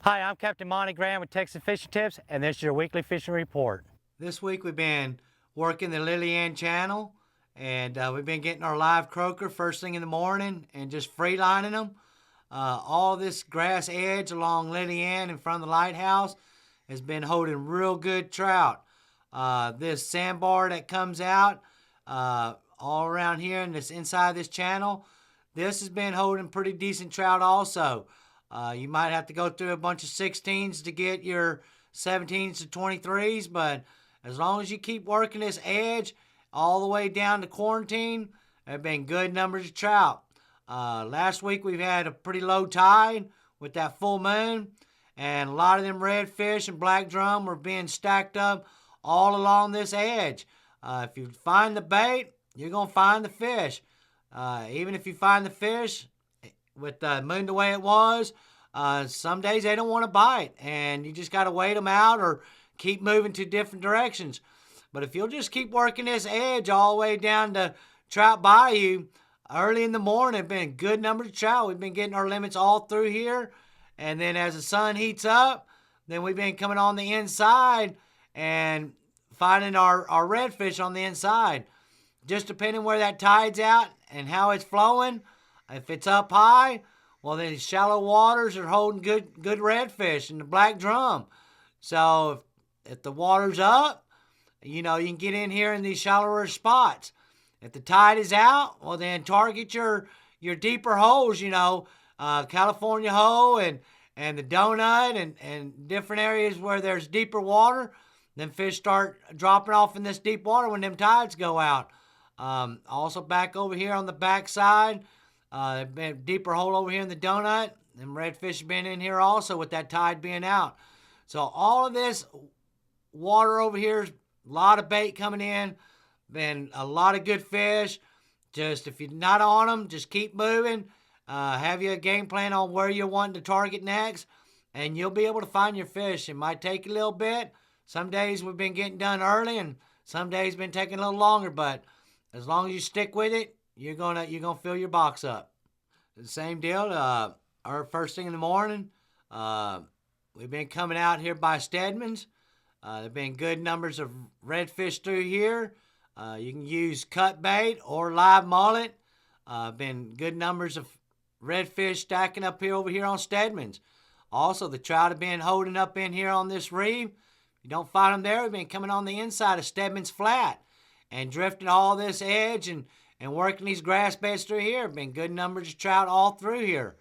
Hi, I'm Captain Monte with Texas Fishing Tips, and this is your weekly fishing report. This week we've been working the Lillian Channel, and we've been getting our live croaker first thing in the morning and just free lining them. All this grass edge along Lillian in front of the lighthouse has been holding real good trout. This sandbar that comes out all around here and this inside this channel, this has been holding pretty decent trout also. You might have to go through a bunch of 16s to get your 17s to 23s, but as long as you keep working this edge all the way down to quarantine, there have been good numbers of trout. Last week we've had a pretty low tide with that full moon, and a lot of them redfish and black drum were being stacked up all along this edge. If you find the bait, you're going to find the fish. Even if you find the fish, with the moon the way it was, some days they don't want to bite, and you just got to wait them out or keep moving to different directions. But if you'll just keep working this edge all the way down to Trout Bayou, early in the morning, been a good number of trout. We've been getting our limits all through here, and then as the sun heats up, then we've been coming on the inside and finding our redfish on the inside. Just depending where that tide's at and how it's flowing. If it's up high, well, then shallow waters are holding good redfish in the black drum. So if the water's up, you can get in here in these shallower spots. If the tide is out, well, then target your deeper holes, California hole and the donut and different areas where there's deeper water. Then fish start dropping off in this deep water when them tides go out. Also back over here on the back side, been a deeper hole over here in the donut. Them redfish have been in here also with that tide being out. So all of this water over here, a lot of bait coming in, been a lot of good fish. Just if you're not on them, just keep moving. Have you a game plan on where you're wanting to target next, and you'll be able to find your fish. It might take a little bit. Some days we've been getting done early, and some days been taking a little longer, but as long as you stick with it, you're gonna fill your box up. The same deal. Our first thing in the morning, we've been coming out here by Stedman's. There've been good numbers of redfish through here. You can use cut bait or live mullet. Been good numbers of redfish stacking up here over here on Stedman's. Also, the trout have been holding up in here on this reef. If you don't find them there, we've been coming on the inside of Stedman's Flat and drifting all this edge and working these grass beds through here. Been good numbers of trout all through here.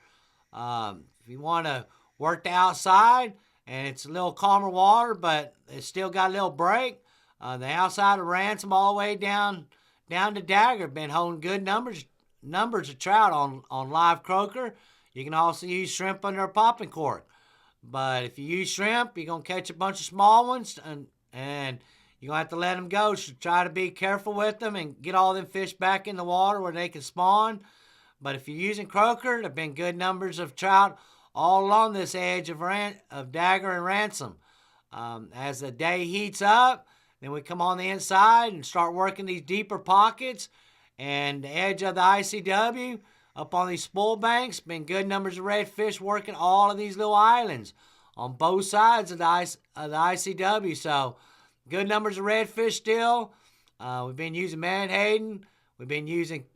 If you want to work the outside and it's a little calmer water, but it's still got a little break, the outside of Ransom all the way down to Dagger been holding good numbers of trout on live croaker. You can also use shrimp under a popping cork. But if you use shrimp, you're going to catch a bunch of small ones, and you're going to have to let them go. So try to be careful with them and get all them fish back in the water where they can spawn. But if you're using croaker, there have been good numbers of trout all along this edge of Dagger and Ransom. As the day heats up, then we come on the inside and start working these deeper pockets and the edge of the ICW up on these spool banks. Been good numbers of redfish working all of these little islands on both sides of the ICW. So good numbers of redfish still. We've been using menhaden. We've been using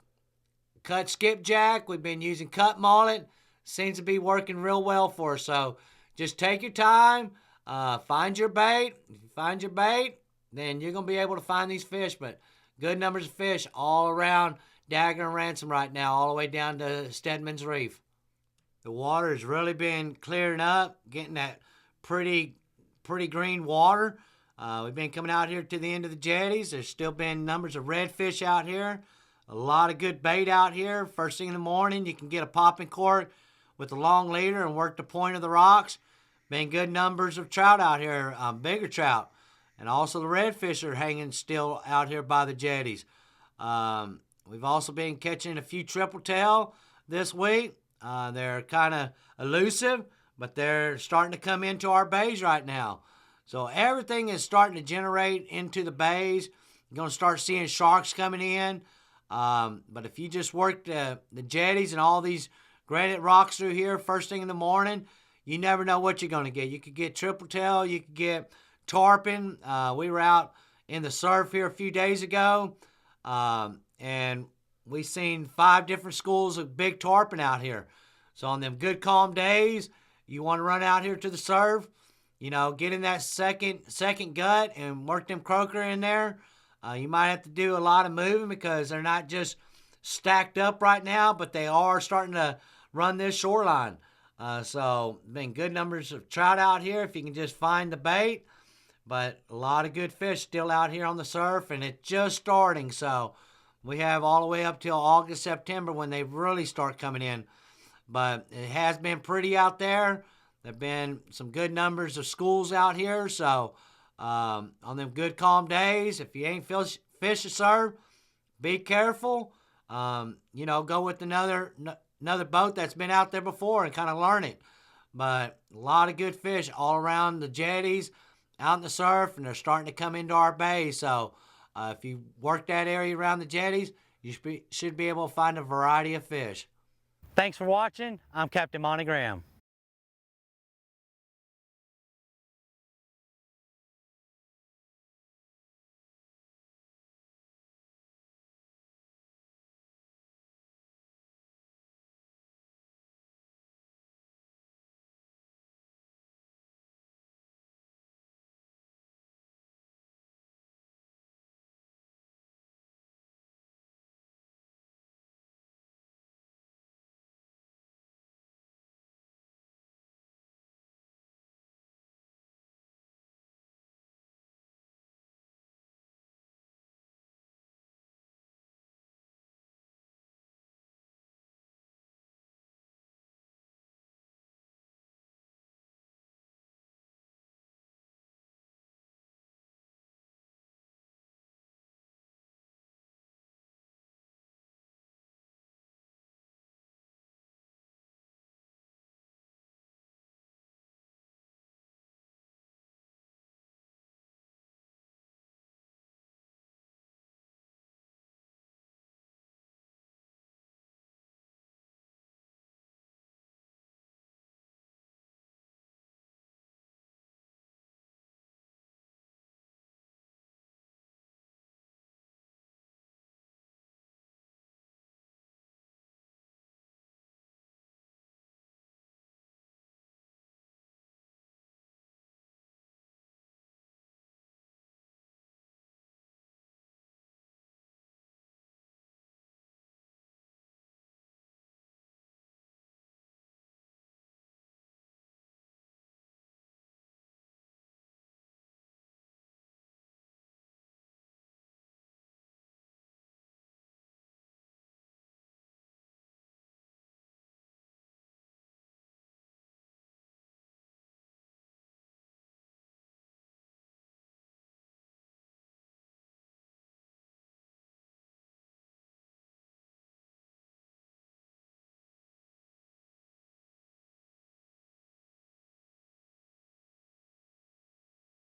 cut skipjack. We've been using cut mullet. Seems to be working real well for us. So just take your time. Find your bait. If you find your bait, then you're going to be able to find these fish. But good numbers of fish all around Dagger and Ransom right now, all the way down to Stedman's Reef. The water has really been clearing up, getting that pretty green water. We've been coming out here to the end of the jetties. There's still been numbers of redfish out here. A lot of good bait out here. First thing in the morning, you can get a popping cork with a long leader and work the point of the rocks. Been good numbers of trout out here, bigger trout. And also the redfish are hanging still out here by the jetties. We've also been catching a few triple tail this week. They're kind of elusive, but they're starting to come into our bays right now. So everything is starting to generate into the bays. You're going to start seeing sharks coming in. But if you just work the jetties and all these granite rocks through here first thing in the morning, you never know what you're going to get. You could get triple tail, you could get tarpon. We were out in the surf here a few days ago, and we seen 5 different schools of big tarpon out here. So on them good calm days, you want to run out here to the surf, get in that second gut and work them croaker in there. You might have to do a lot of moving because they're not just stacked up right now, but they are starting to run this shoreline. So been good numbers of trout out here if you can just find the bait. But a lot of good fish still out here on the surf, and it's just starting. So we have all the way up till August, September when they really start coming in. But it has been pretty out there. There have been some good numbers of schools out here. So on them good calm days, if you ain't fish to serve, be careful. Go with another boat that's been out there before and kind of learn it. But a lot of good fish all around the jetties, out in the surf, and they're starting to come into our bay. So if you work that area around the jetties, you should be able to find a variety of fish. Thanks for watching. I'm Captain Monte.